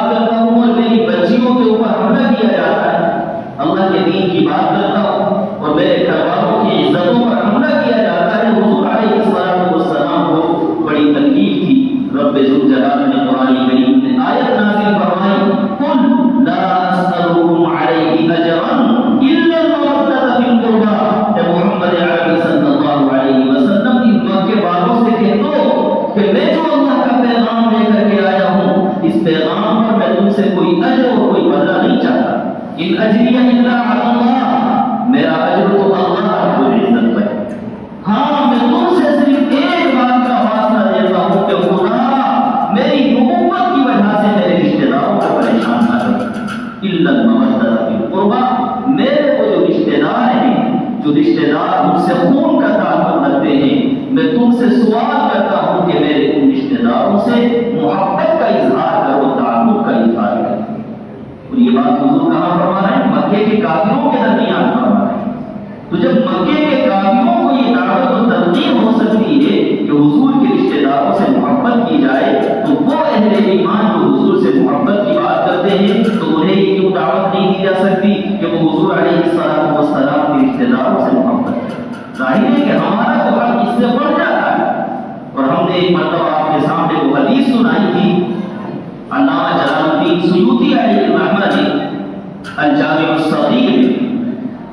بات کرتا ہوں اور میری بچیوں کے اوپر حملہ کیا جاتا ہے، اللہ کے دین کی بات کرتا ہوں اور میرے گھر والوں کی عزتوں پر حملہ کیا جاتا ہے۔ حضور علیہ السلام کو بڑی تکلیف تھی۔ رب ذوالجلال نے قرآن کریم میں آیت نازل فرمائی، قل لا اسألكم علیہ اجرا الا المودۃ فی القربى۔ اے محمد عربی صلی اللہ علیہ وسلم ان مکے والوں سے کہہ دو کہ میں جو اللہ کا پیغام لے کر کے آیا ہوں، اس پیغام پر میں تم سے کوئی اجر اور کوئی بدلہ نہیں چاہتا۔ ان اجری الا علی اللہ، میرا اجر تو اللہ رب العزت پر ہے۔ ہاں میں تم سے صرف ایک بات کا واسطہ دیتا ہوں کہ خدا میری نبوت کی وجہ سے میرے رشتہ داروں کو پریشان نہ کرے۔ الا المودۃ فی القربى، میرے وہ جو رشتہ دار ہیں، جو رشتہ دار مجھ سے خون کا تعلق رکھتے ہیں، میں تم سے سوال کرتا ہوں کہ میرے ان رشتہ داروں سے محبت کا اظہار کرو، تعلق کا اظہار کرو۔ اور یہ بات حضور کہاں فرما رہے ہیں؟ مکے کے کافروں کے درمیان فرما رہے ہیں۔ تو جب مکے کے کافروں کو یہ دعوت و تلقین ہو سکتی ہے کہ حضور کے رشتہ داروں سے محبت کی جائے، تو وہ اہل ایمان جو حضور سے محبت کی بات کرتے ہیں، تو انہیں یہ کیوں دعوت نہیں دی جا سکتی کہ وہ حضور علیہ السلام کے رشتہ داروں سے محبت کریں؟ ظاہر ہے کہ ہمارا تو حق اس سے بڑھ جاتا ہے۔ اور ہم نے ایک مرتبہ آپ کے سامنے وہ حدیث سنائی تھی، علامہ جلال الدین سیوطی علیہ الرحمہ نے الجامع الصغیر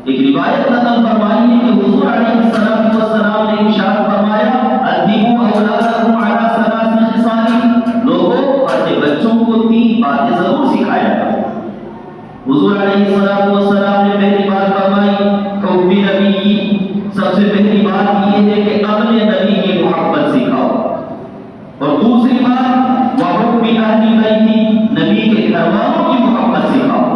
ایک روایت نقل فرمائی ہے کہ حضور علیہ السلام نے ارشاد فرمایا، ادبوا اولادکم علی ثلاث خصال، لوگوں اپنے بچوں کو 3 باتیں ضرور سکھایا کرو۔ حضور علیہ السلام نے پہلی بات فرمائی حب نبی، سب سے پہلی بات یہ ہے کہ اپنے نبی کی محبت سکھاؤ، اور دوسری بات وحب اہل بیت، نبی کے گھر والوں کی محبت سکھاؤ،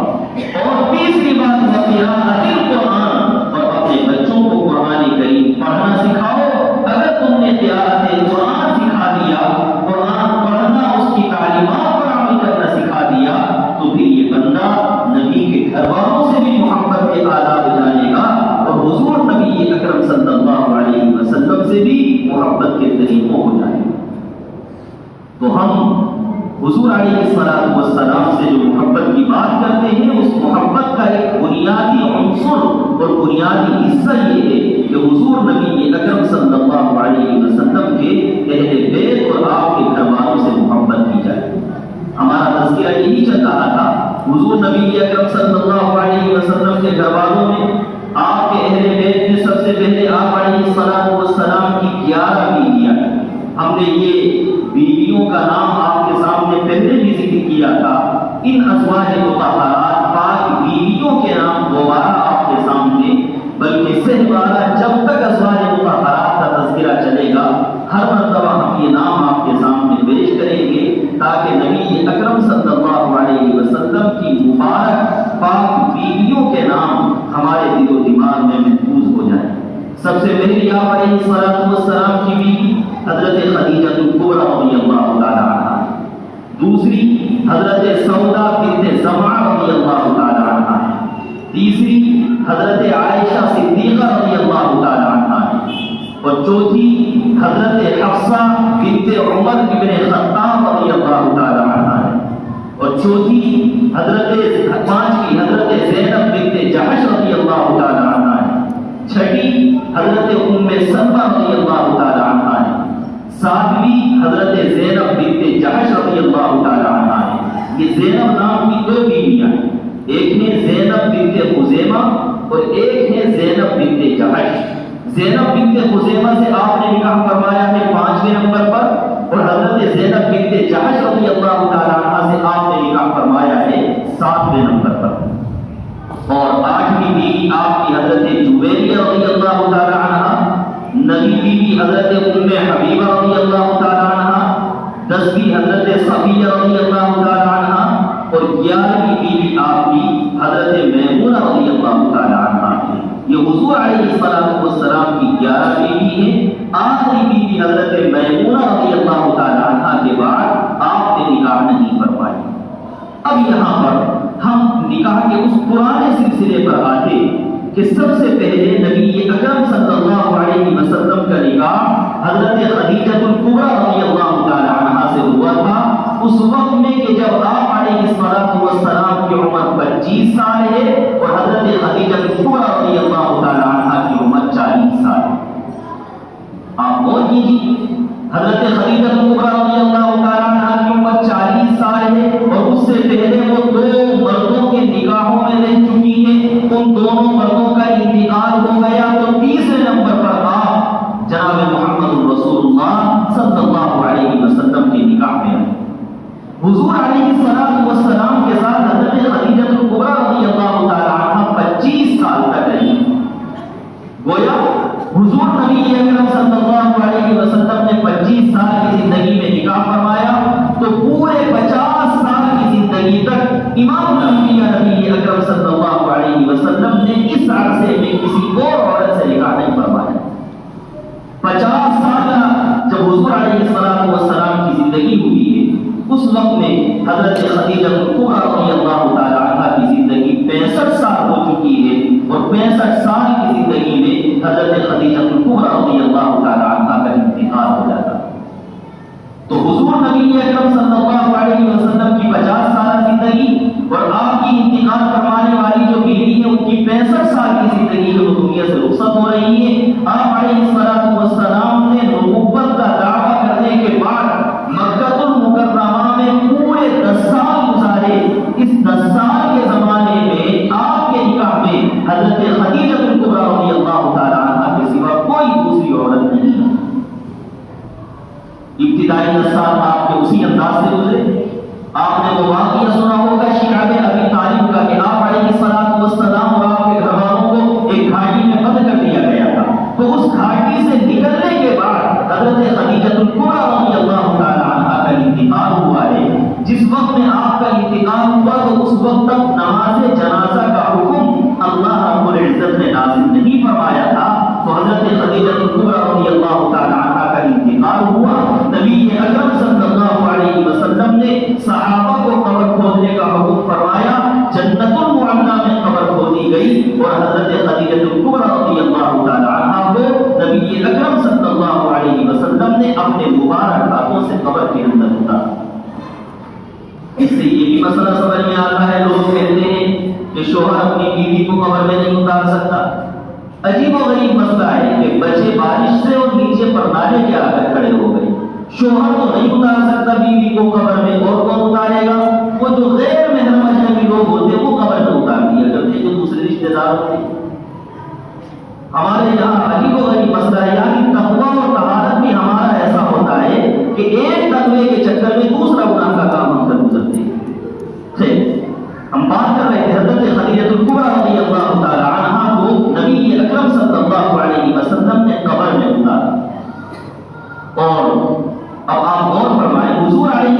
اور تیسری بات قراءۃ القرآن، اور اپنے بچوں کو قرآن کریم پڑھنا سکھاؤ۔ اگر تم نے قراءۃ قرآن سکھا دیا، قرآن پڑھنا، اس کی تعلیمات پر عمل کرنا سکھا دیا، تو پھر یہ بندہ نبی کے گھر والوں سے بھی محبت کے آداب جانے گا، اور حضور نبی اکرم صلی اللہ علیہ وسلم سے بھی محبت کے طریقوں ہو جائے گا۔ تو ہم حضور علیہ السلام سے جو محبت کی بات کرتے ہیں، اس محبت کا ایک بنیادی عنصر اور بنیادی حصہ یہ ہے کہ حضور نبی اکرم صلی اللہ علیہ وسلم کے اہل بیت اور آپ کے گھر والوں سے محبت کی جائے۔ ہمارا تذکرہ یہی چل رہا تھا، حضور نبی اکرم صلی اللہ علیہ وسلم کے گھر والوں میں، آپ کے اہل بیت میں سب سے پہلے آپ علیہ السلام کی 11 بیویاں ہیں۔ ہم نے یہ بیویوں کا نام آپ کے سامنے پہلے بھی ذکر کیا تھا۔ ان ازواج مطہرات پاک بیویوں کے نام دوبارہ آپ کے سامنے، بلکہ سہبارہ جب تک ازواج مطہرات کا تذکرہ چلے گا، ہر مرتبہ ہم یہ نام آپ کے سامنے پیش کریں گے، تاکہ نبی اکرم صلی اللہ علیہ وسلم کی مبارک پاک بیویوں کے نام ہمارے دل و دماغ میں محفوظ ہو جائیں۔ سب سے پہلی آپ علیہ السلام کی بیوی حضرت خدیجہ الکبریٰ رضی اللہ تعالی عنہا، دوسری حضرت سودا بنت زمعہ رضی اللہ تعالی عنہا ہے، تیسری حضرت عائشہ صدیقہ رضی اللہ تعالی عنہا ہے، اور چوتھی حضرت حفصہ بنت عمر ابن خطاب رضی اللہ تعالی عنہا ہے، اور چوتھی پانچویں حضرت زینب بنت جحش رضی اللہ تعالی عنہا ہے، چھٹی حضرت ام سلمہ رضی اللہ تعالی عنہا ہے، ساتویں حضرت زینب بنت جحش رضی اللہ تعالی عنہا ہے۔ یہ زینب نام کی 2 بیویاں ہیں، ایک ہے زینب بنت خزیمہ اور ایک ہے زینب بنت جحش۔ زینب بنت خزیمہ سے آپ نے نکاح فرمایا ہے 5ویں نمبر پر، اور حضرت زینب بنت جحش رضی اللہ تعالی عنہا سے آپ نے نکاح فرمایا ہے 7ویں نمبر پر، اور 8ویں بیوی آپ کی حضرت جویریہ رضی اللہ تعالی عنہا، 9ویں بیوی حضرت ام حبیبہ رضی اللہ تعالی عنہا، 10ویں حضرت صفیہ رضی اللہ تعالی عنہا، اور 11ویں بیوی آپ کی حضرت میمونہ رضی اللہ تعالی عنہا ہے۔ یہ حضور علیہ السلام کی 11 بیوی ہیں۔ آخری بیوی حضرت میمونہ رضی اللہ تعالی عنہا کے بعد آپ نے نکاح نہیں فرمایا۔ اب یہاں پر ہم نکاح کے اس پرانے سلسلے پر آتے کہ سب سے پہلے نبی اکرم صلی اللہ علیہ وسلم کا نکاح حضرت خدیجہ الکبریٰ رضی اللہ تعالی عنہا سے ہوا تھا، اس وقت میں کہ جب آپ علیہ السلام کی عمر 25 سال ہے اور حضرت خدیجہ کبریٰ رضی اللہ تعالی عنہ کی عمر 40 سال ہے۔ آپ غور کیجیے، حضرت خدیجہ کبریٰ رضی اللہ تعالی عنہ کی عمر 40 سال ہے اور اس سے پہلے وہ 2 مردوں کے نکاحوں میں رہ چکی ہیں، ان دونوں مردوں کا انتقال ہو گیا، تو تیسرے نمبر پر آپ جناب محمد رسول اللہ صلی اللہ علیہ وسلم کے نکاح میں ہیں۔ حضور علیہ السلام کے ساتھ حضرت خدیجہ کبریٰ رضی اللہ تعالی عنہ 25 سال تک رہی۔ گویا حضور نبی اکرم صلی اللہ علیہ وسلم نے 25 سال کی زندگی میں نکاح فرمایا، تو پورے 50 سال کی زندگی تک امام الانبیاء نبی اکرم صلی اللہ علیہ وسلم نے اس عرصے میں کسی اور عورت سے نکاح نہیں فرمایا۔ 50 سال جب حضور علیہ السلام کی زندگی ہوئی ہے، اس وقت میں حضرت خدیجہ کبریٰ رضی اللہ تعالی عنہ کی زندگی 65 سال ہو چکی ہے، اور 65 سال کی زندگی میں حضرت خدیجہ کبریٰ رضی اللہ تعالی عنہ کا انتقال ہو جاتا۔ تو حضور نبی اکرم صلی اللہ علیہ وسلم کی 50 سال زندگی اور آپ کی انتقال فرمانے والی جو بیوی ہے ان کی 65 سال کی زندگی ہے، وہ دنیا سے رخصت ہو رہی ہے۔ آپ علیہ السلام نے نبوت کا دعویٰ کرنے کے بعد مکہ المکرمہ میں پورے 10 سال گزارے۔ اس 10 سال کے زمانے میں آپ کے نکاح میں حضرت خدیجہ کبریٰ رضی اللہ تعالی عنہ کے سوا کوئی دوسری عورت نہیں ہے۔ ابتدائی 10 سال آپ کے اسی انداز سے گزرے۔ آپ نے وہ واقعہ سنا ہوگا شیعہ ابی طالب کا کہ آپ علیہ السلام اور آپ کے گھر والوں کو ایک گھاٹی میں بند کر دیا گیا تھا، تو اس گھاٹی سے نکلنے کے بعد حضرت خدیجہ کبریٰ رضی اللہ تعالی عنہ کا انتقال ہوا ہے۔ جس وقت میں آپ کا انتقال ہوا تو اس وقت تک نماز جنازہ کا حکم اللہ رب العزت نے نازل نہیں فرمایا تھا، تو حضرت خدیجہ کبریٰ رضی اللہ تعالی عنہ کا انتقال ہوا۔ نبی اکرم صلی اللہ علیہ وسلم نے صحابہ کو قبر کھودنے کا حکم فرمایا، جنت المعلی میں قبر کھودی گئی، اور حضرت خدیجہ کبریٰ رضی اللہ تعالی عنہ کو نبی اکرم صلی اللہ علیہ وسلم نے اپنے مبارک ہاتھوں سے قبر کے اندر اتارا۔ اس سے یہ بھی مسئلہ سمجھ میں آتا ہے، لوگ کہتے ہیں کہ شوہر اپنی بیوی کو قبر میں نہیں اتار سکتا۔ عجیب و غریب مسئلہ ہے کہ بچے بارش سے اور نیچے پر نالے کے آ کر کھڑے ہو گئے، شوہر تو نہیں اتار سکتا بیوی کو قبر میں، اور کون اتارے گا؟ وہ جو غیر محرم اجنبی لوگ ہوتے ہیں وہ قبر میں اتار دیا کرتے، جو دوسرے رشتے دار ہوتے ہیں۔ ہمارے یہاں عجیب و غریب مسئلہ ہے، یعنی تقویٰ اور طہارت بھی ہمارا ایسا ہوتا ہے کہ ایک تقوی کے چکر میں دوسرا گناہ کا کام ہم کر گزرتے ہیں۔ ہم بات کر رہے تھے حضرت خدیجہ کبریٰ رضی اللہ تعالی عنہ کو نبی اکرم صلی اللہ علیہ وسلم نے قبر میں اتارا۔ اور اب آپ غور فرمائیں، حضور علیہ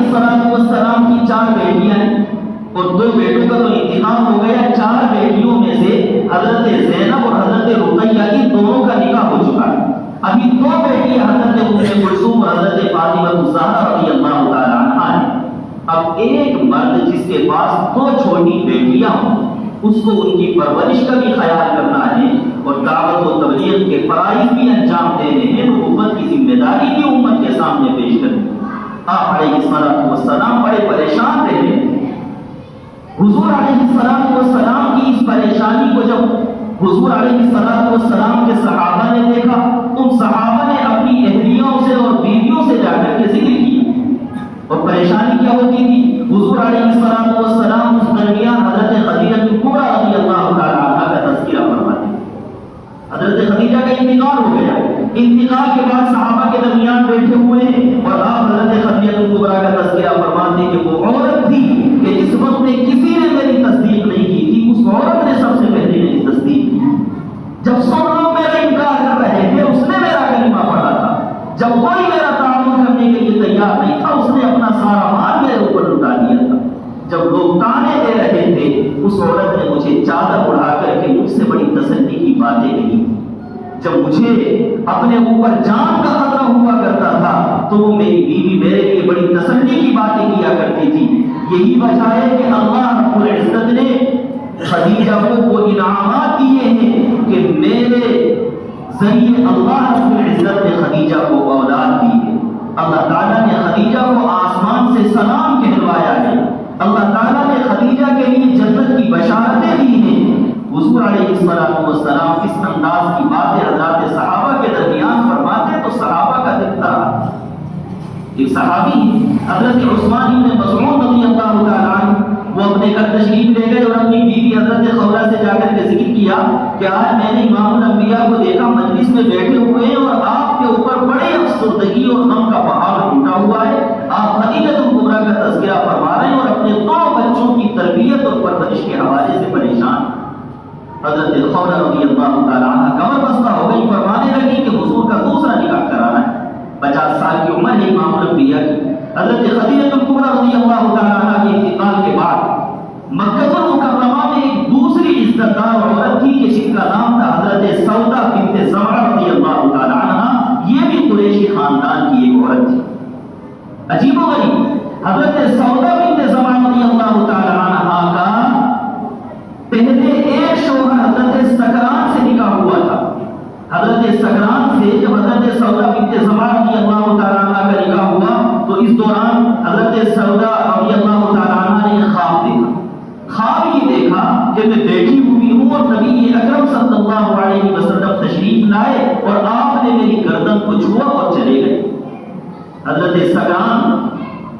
السلام کی 4 بیٹیاں ہیں اور 2 بیٹوں کا تو انتقال ہو گیا، 4 بیٹیوں میں سے حضرت زینب اور حضرت رقیہ کی دونوں کا نکاح ہو چکا ہے۔ ابھی 2 بیٹیاں حضرت ام کلثوم اور حضرت فاطمہ الزہرا رضی اللہ تعالی عنہا ہیں۔ اب ایک مرد جس کے پاس 2 چھوٹی بیٹیاں ہوں، اس کو ان کی پرورش کا بھی خیال کرنا ہے اور دعوت و تبلیغ کے فرائض بھی انجام دینے ہیں، نبوت کی ذمہ داری بھی امت کے سامنے پیش کرنی۔ آپ علیہ السلام بڑے پریشان رہے۔ حضور علیہ السلام کی اس پریشانی کو جب حضور علیہ السلام کے صحابہ نے دیکھا، ان صحابہ نے اپنی اہلیوں سے اور بیویوں سے جا کر کے ذکر کیا۔ اور پریشانی کیا ہوتی تھی؟ حضور علیہ السلام اس درمیان حضرت خدیجہ کبریٰ رضی اللہ تعالی عنہ کا تذکرہ فرماتے۔ حضرت خدیجہ کا انتقال ہو گیا، انتقال کے بعد صحابہ کے درمیان بیٹھے ہوئے ہیں اور آپ حضرت خدیجہ کبریٰ کا تذکرہ فرماتے کہ وہ عورت تھی کہ جس وقت میں کسی نے میری تصدیق نہیں کی تھی، اس عورت نے سب سے پہلے میری تصدیق کی۔ جب سب لوگ میرا انکار کر رہے تھے، اس نے میرا کلمہ پڑھا تھا۔ جب کوئی میرا تعاون کرنے کے لیے تیار نہیں تھا، اس نے اپنا سارا مال میرے اوپر لٹا دیا تھا۔ جب لوگ تانے دے رہے تھے، اس عورت نے مجھے چادر اڑا کر کے مجھ سے بڑی تسلی کی باتیں کہی۔ جب مجھے اپنے اوپر جان کا خطرہ ہوا کرتا تھا تو وہ میری بیوی میرے لیے بڑی تسلی کی باتیں کیا کرتی تھی۔ یہی وجہ ہے کہ اللہ رب العزت نے خدیجہ کو وہ انعامات دیے ہیں کہ میرے ذریعے اللہ رب العزت نے خدیجہ کو اولاد دی ہے۔ اللہ تعالیٰ نے خدیجہ کو آسمان سے سلام کہلوایا ہے، اللہ تعالیٰ نے خدیجہ کے لیے جنت کی بشارتیں دی ہیں۔ حضور علیہ السلام اس انداز کی باتیں حضرات صحابہ کے درمیان فرماتے تو صحابہ کا دل تھا۔ ایک صحابی حضرت عثمان بن مسعود رضی اللہ تعالیٰ عنہ، وہ اپنے گھر تشریف لے گئے اور اپنی بیوی حضرت خولہ سے جا کر کے ذکر کیا کہ آج میں نے امام الانبیاء کو دیکھا مجلس میں بیٹھے ہوئے ہیں اور آپ کے اوپر بڑے افسردگی اور غم کا پہاڑ ٹوٹا ہوا ہے، آپ خدیجۃ الکبریٰ کا تذکرہ فرما رہے ہیں اور اپنے 2 بچوں کی تربیت اور پرورش کے حوالے سے پریشان۔ حضرت خولہ رضی اللہ تعالیٰ عنہ کمر بستہ ہو گئی، فرمانے لگی کہ حضور کا دوسرا نکاح کرانا ہے۔ 50 سال کی عمر ہے امام الانبیاء کی۔ حضرت خدیجۃ الکبریٰ رضی اللہ تعالیٰ عنہ کے انتقال کے بعد مکہ المکرمہ میں ایک دوسری عزت دار عورت تھی کہ جس کا نام تھا حضرت سودا بنت زمعہ رضی اللہ تعالیٰ عنہ، یہ بھی قریشی خاندان کی ایک عورت تھی۔ عجیب و غریب، حضرت سودا بنت زمعہ رضی اللہ تعالیٰ عنہ کا پہلے ایک شوہر حضرت سکران سے نکاح ہوا تھا۔ حضرت سکران سے جب حضرت سودا بنت زمعہ رضی اللہ تعالیٰ عنہ کا نکاح ہوا تو اس دوران حضرت سودا رضی اللہ تعالیٰ عنہ نے خواب دیکھا۔ خواب یہ دیکھا کہ میں بیٹھی ہوئی ہوں اور نبی اکرم صلی اللہ علیہ وسلم تشریف لائے اور آپ نے میری گردن کو چھوا اور چلے گئے۔ حضرت سکران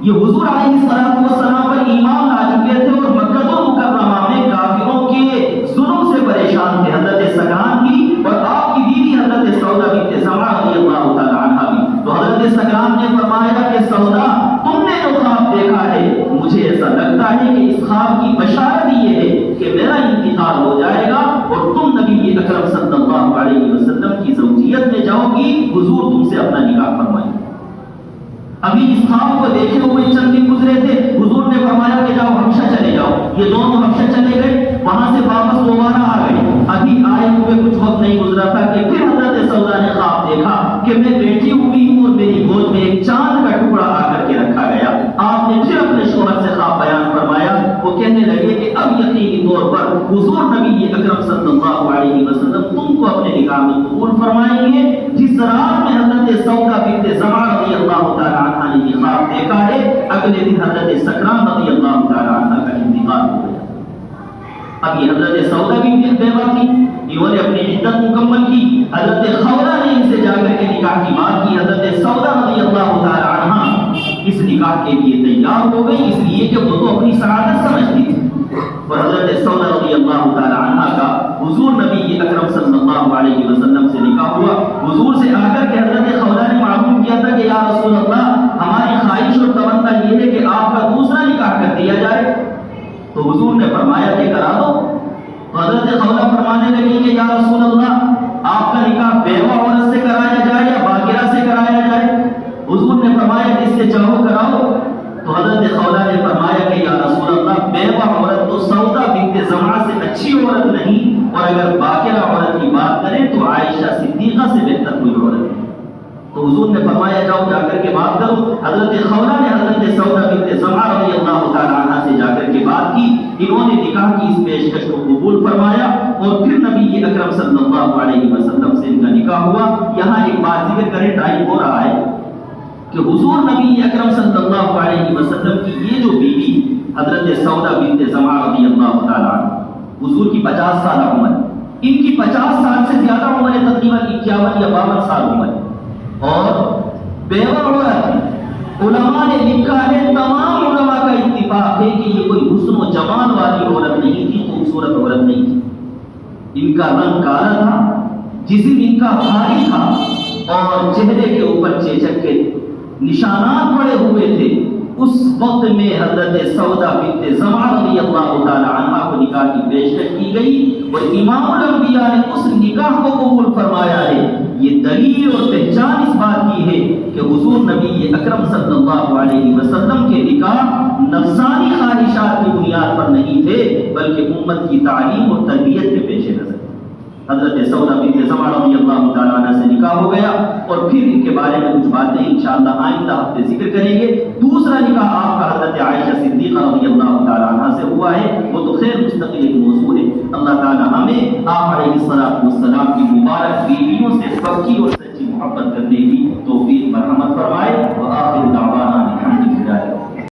یہ حضور علیہ السلام پر ایمان لا چکے تھے اور مکہ المکرمہ میں کافروں کے ظلم سے پریشان تھے، حضرت سکران کی اور آپ کی بیوی حضرت سودا بنت زمعہ رضی اللہ تعالیٰ عنہ بھی۔ تو حضرت سکران نے فرمایا کہ سودا، تم نے جو خواب دیکھا ہے مجھے ایسا لگتا ہے کہ اس خواب کی بشارت یہ ہے کہ میرا انتقال ہو جائے گا اور تم نبی اکرم صلی اللہ علیہ وسلم کی زوجیت میں جاؤ گی، حضور تم سے اپنا نکاح فرمائیں۔ ابھی اس خواب کو دیکھے ہوئے چند دن گزرے تھے، حضور نے فرمایا کہ جاؤ حبشہ چلے جاؤ۔ یہ دونوں حبشہ چلے گئے، وہاں سے واپس دوبارہ آ گئے۔ ابھی آئے ہوئے کچھ وقت نہیں گزرا تھا کہ پھر حضرت سودا نے خواب دیکھا کہ میں بیٹھی ہوئی ہوں اور میری گود میں ایک چاند کا ٹکڑا آ کر کے رکھا گیا۔ آپ نے پھر اپنے شوہر سے خواب بیان فرمایا، وہ کہنے لگے کہ اب یقینی طور پر حضور نبی اکرم صلی اللہ علیہ وسلم تم کو اپنے نکاح میں قبول فرمائیں گے۔ جس رات میں حضرت سودا بنت زمعہ رضی اللہ تعالیٰ عنہ نے یہ خواب دیکھا ہے، اگلے دن حضرت سکران رضی اللہ تعالیٰ عنہ کا انتقال ہو گیا۔ اب یہ حضرت سودا بھی بیوہ تھی، انہوں نے اپنی عدت مکمل کی۔ حضرت خولہ نے ان سے جا کر کے نکاح کی بات کی۔ حضرت سودا رضی اللہ تعالیٰ عنہ اس نکاح کے لیے تیار ہو گئی، اس لیے کہ وہ تو اپنی سعادت سمجھتی تھی۔ اور حضرت سودا رضی اللہ تعالیٰ عنہ کا حضور نبی اکرم صلی اللہ علیہ وسلم سے نکاح ہوا۔ حضور سے آ کر کے حضرت خولہ نے معلوم کیا تھا کہ یا رسول اللہ، ہماری خواہش اور تمنا یہ ہے کہ آپ کا دوسرا نکاح کر دیا جائے۔ تو حضور نے فرمایا کہ کرا دو۔ تو حضرت خولہ فرمانے لگی کہ یا رسول اللہ، آپ کا نکاح بیوہ عورت سے کرایا جائے یا باقرہ سے کرایا جائے؟ حضور نے فرمایا جس سے چاہو کراؤ۔ تو حضرت خولہ نے فرمایا کہ یا رسول اللہ، بیوہ عورت تو سودا بنت زمعہ سے اچھی عورت نہیں، اور اگر باقرہ عورت کی بات کریں تو عائشہ صدیقہ سے بہتر کوئی عورت نہیں۔ تو حضور نے فرمایا جاؤ جا کر کے بات کرو۔ حضرت خولہ نے حضرت سودا بنت زمعہ رضی اللہ تعالیٰ عنہ سے جا کر کے بات کی، انہوں نے نکاح کی اس پیشکش کو قبول فرمایا اور پھر نبی اکرم صلی اللہ علیہ وسلم سے ان کا نکاح ہوا۔ یہاں ایک بات ذکر کریں، ٹائم ہو رہا ہے، کہ حضور نبی اکرم صلی اللہ علیہ وسلم کی یہ جو بیوی حضرت سودا بنت زمعہ رضی اللہ تعالیٰ عنہ، حضور کی 50 سال عمر، ان کی 50 سال سے زیادہ عمر ہے، تقریباً 51 یا 52 سال عمر، اور بیوہ عورت۔ علماء نے لکھا ہے، تمام علماء کا اتفاق ہے کہ یہ کوئی حسن و جمال والی عورت نہیں تھی، خوبصورت عورت نہیں تھی۔ ان کا رنگ کالا تھا، جسم ان کا بھاری تھا اور چہرے کے اوپر چیچک کے نشانات پڑے ہوئے تھے۔ اس وقت میں حضرت سودا بنت زمعہ رضی اللہ تعالی عنہ کو نکاح کی پیشکش کی گئی اور امام الانبیاء نے اس نکاح کو قبول فرمایا ہے۔ یہ دلیل اور پہچان اس بات کی ہے کہ حضور نبی اکرم صلی اللہ علیہ وسلم کے نکاح نفسانی خواہشات کی بنیاد پر نہیں تھے، بلکہ امت کی تعلیم اور تربیت کے پیش نظر۔ حضرت سودا بنت زمعہ رضی اللہ تعالیٰ عنہ سے نکاح ہو گیا اور پھر ان کے بارے میں کچھ باتیں انشاءاللہ آئندہ ہفتے ذکر کریں گے۔ دوسرا نکاح آپ کا حضرت عائشہ صدیقہ رضی اللہ تعالیٰ عنہ سے ہوا ہے، وہ تو خیر مستقل ایک موضوع ہے۔ اللہ تعالیٰ ہمیں آپ علیہ السلام کی مبارک بیویوں سے